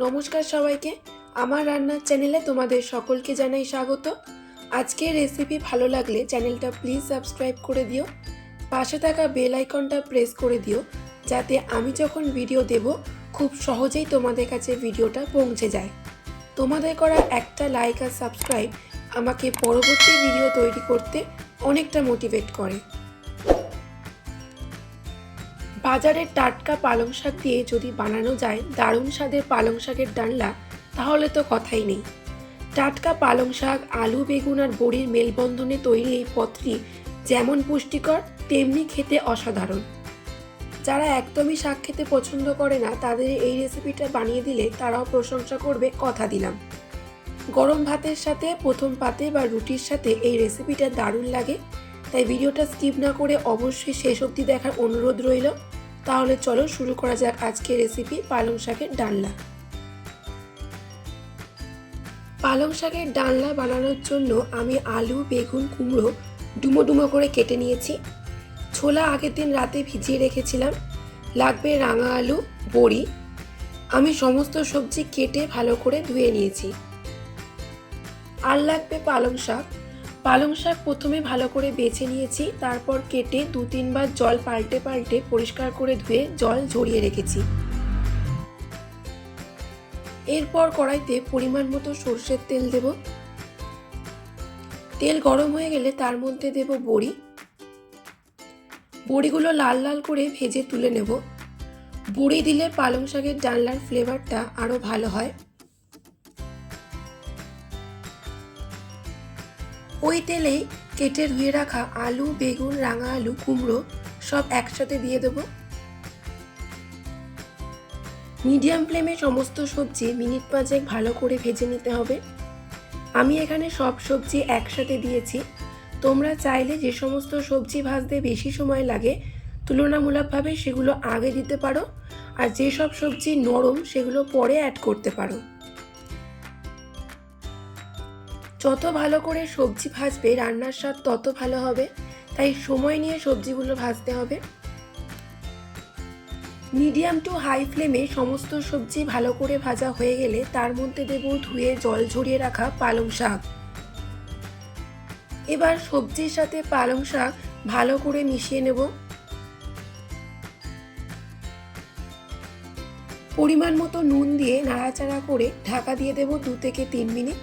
নমস্কার সবাইকে, আমার রান্নার চ্যানেলে তোমাদের সকলকে জানাই স্বাগত। আজকের রেসিপি ভালো লাগলে চ্যানেলটা প্লিজ সাবস্ক্রাইব করে দিও, পাশে থাকা বেল আইকনটা প্রেস করে দিও, যাতে আমি যখন ভিডিও দেব খুব সহজেই তোমাদের কাছে ভিডিওটা পৌঁছে যায়। তোমাদের করা একটা লাইক আর সাবস্ক্রাইব আমাকে পরবর্তী ভিডিও তৈরি করতে অনেকটা মোটিভেট করে। বাজারের টাটকা পালং শাক দিয়ে যদি বানানো যায় দারুণ স্বাদের পালং শাকের ডালনা, তাহলে তো কথাই নেই। টাটকা পালং শাক, আলু, বেগুন আর বড়ির মেলবন্ধনে তৈরি এই পদটি যেমন পুষ্টিকর তেমনি খেতে অসাধারণ। যারা একদমই শাক খেতে পছন্দ করে না তাদের এই রেসিপিটা বানিয়ে দিলে তারাও প্রশংসা করবে, কথা দিলাম। গরম ভাতের সাথে, প্রথম পাতে বা রুটির সাথে এই রেসিপিটা দারুণ লাগে। তাই ভিডিওটা স্কিপ না করে অবশ্যই শেষ অবধি দেখার অনুরোধ রইল। তাহলে চলো শুরু করা যাক আজকের রেসিপি পালং শাকের ডালনা। পালং শাকের ডালনা বানানোর জন্য আমি আলু, বেগুন, কুমড়ো ডুমো ডুমো করে কেটে নিয়েছি। ছোলা আগের দিন রাতে ভিজিয়ে রেখেছিলাম। লাগবে রাঙা আলু, বড়ি। আমি সমস্ত সবজি কেটে ভালো করে ধুয়ে নিয়েছি। আর লাগবে পালং শাক। পালং শাক প্রথমে ভালো করে বেছে নিয়েছি, তারপর কেটে 2-3 বার জল পাল্টে পাল্টে পরিষ্কার করে ধুয়ে জল ঝরিয়ে রেখেছি। এরপর কড়াইতে পরিমাণ মতো সরষের তেল দেব। তেল গরম হয়ে গেলে তার মধ্যে দেব বড়ি। বড়িগুলো লাল লাল করে ভেজে তুলে নেব। বড়ি দিলে পালং শাকের ডালনার ফ্লেভারটা আরো ভালো হয়। ওই তেলেই কেটে ধুয়ে রাখা আলু, বেগুন, রাঙা আলু, কুমড়ো সব একসাথে দিয়ে দেব। মিডিয়াম ফ্লেমে সমস্ত সবজি মিনিট 5 ভালো করে ভেজে নিতে হবে। আমি এখানে সব সবজি একসাথে দিয়েছি। তোমরা চাইলে যে সমস্ত সবজি ভাজতে বেশি সময় লাগে তুলনামূলকভাবে সেগুলো আগে দিতে পারো, আর যেসব সবজি নরম সেগুলো পরে অ্যাড করতে পারো। যত ভালো করে সবজি ভাজবে রান্নার স্বাদ তত ভালো হবে, তাই সময় নিয়ে সবজিগুলো ভাজতে হবে। মিডিয়াম টু হাই ফ্লেমে সমস্ত সবজি ভালো করে ভাজা হয়ে গেলে তার মধ্যে দেব ধুয়ে জল ঝরিয়ে রাখা পালং শাক। এবার সবজির সাথে পালং শাক ভালো করে মিশিয়ে নেব। পরিমাণ মতো নুন দিয়ে নাড়াচাড়া করে ঢাকা দিয়ে দেব 2 থেকে 3 মিনিট।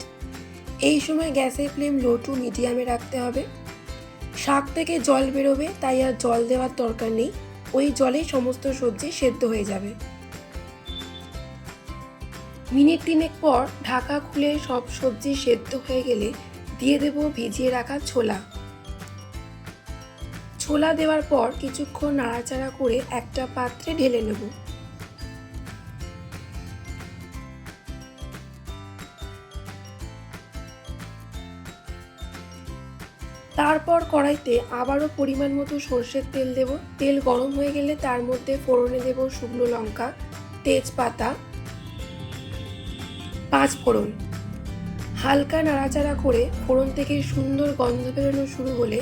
এই সময় গ্যাসের ফ্লেম লো টু মিডিয়ামে রাখতে হবে। শাক থেকে জল বেরোবে, তাই আর জল দেওয়ার দরকার নেই। ওই জলেই সমস্ত সবজি সেদ্ধ হয়ে যাবে। মিনিট 3 পর ঢাকা খুলে সব সবজি সেদ্ধ হয়ে গেলে দিয়ে দেব ভিজিয়ে রাখা ছোলা। ছোলা দেওয়ার পর কিছুক্ষণ নাড়াচাড়া করে একটা পাত্রে ঢেলে নেব। তারপর কড়াইতে আবারও পরিমাণ মতো সরষের তেল দেব। তেল গরম হয়ে গেলে তার মধ্যে ফোড়নে দেব শুকনো লঙ্কা, তেজপাতা, 5 ফোড়ন। হালকা নাড়াচাড়া করে ফোড়ন থেকে সুন্দর গন্ধ বেরোনো শুরু হলে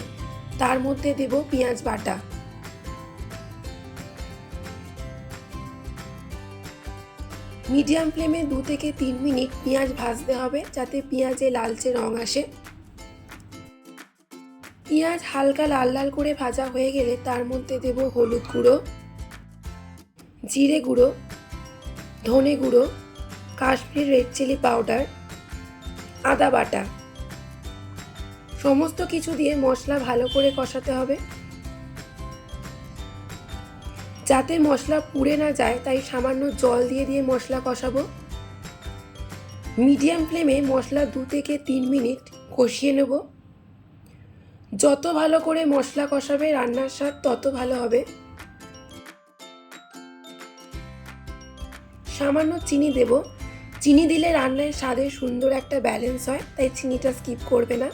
তার মধ্যে দেব পেঁয়াজ বাটা। মিডিয়াম ফ্লেমে 2 থেকে 3 মিনিট পেঁয়াজ ভাজতে হবে, যাতে পেঁয়াজে লালচে রং আসে। পেঁয়াজ হালকা লাল লাল করে ভাজা হয়ে গেলে তার মধ্যে দেব হলুদ গুঁড়ো, জিরে গুঁড়ো, ধনে গুঁড়ো, কাশ্মীরি রেড চিলি পাউডার, আদা বাটা। সমস্ত কিছু দিয়ে মশলা ভালো করে কষাতে হবে। যাতে মশলা পুড়ে না যায় তাই সামান্য জল দিয়ে দিয়ে মশলা কষাবো। মিডিয়াম ফ্লেমে মশলা 2 থেকে 3 মিনিট কষিয়ে নেব। যত ভালো করে মশলা কষাবে রান্নার স্বাদ তত ভালো হবে। সামান্য চিনি দেব। চিনি দিলে রান্নার স্বাদের সুন্দর একটা ব্যালেন্স হয়, তাই চিনিটা স্কিপ করবে না।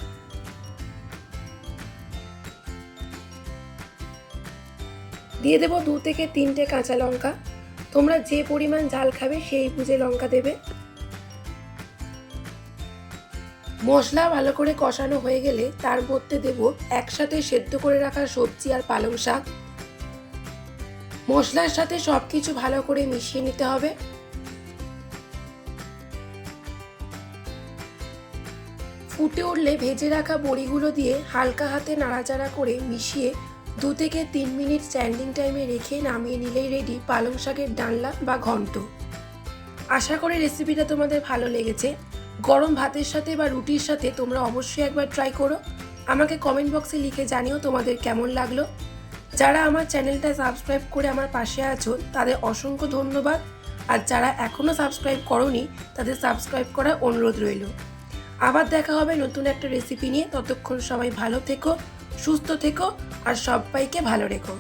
দিয়ে দেব 2 থেকে 3টে কাঁচা লঙ্কা। তোমরা যে পরিমাণ ঝাল খাবে সেই বুঝে লঙ্কা দেবে। মশলা ভালো করে কষানো হয়ে গেলে তার মধ্যে দেব একসাথে সেদ্ধ করে রাখা সবজি আর পালং শাক। মশলার সাথে সবকিছু ভালো করে মিশিয়ে নিতে হবে। ফুটে উঠলে ভেজে রাখা বড়িগুলো দিয়ে হালকা হাতে নাড়াচাড়া করে মিশিয়ে 2 থেকে 3 মিনিট স্ট্যান্ডিং টাইমে রেখে নামিয়ে নিলেই রেডি পালং শাকের ডালনা বা ঘন্ট। আশা করি রেসিপিটা তোমাদের ভালো লেগেছে। গরম ভাতের সাথে বা রুটির সাথে তোমরা অবশ্যই একবার ট্রাই করো। আমাকে কমেন্ট বক্সে লিখে জানিও তোমাদের কেমন লাগলো। যারা আমার চ্যানেলটা সাবস্ক্রাইব করে আমার পাশে আছো তাদের অসংখ্য ধন্যবাদ, আর যারা এখনও সাবস্ক্রাইব করোনি তাদের সাবস্ক্রাইব করার অনুরোধ রইল। আবার দেখা হবে নতুন একটা রেসিপি নিয়ে। ততক্ষণ সবাই ভালো থেকো, সুস্থ থেকো আর সবাইকে ভালো রেখো।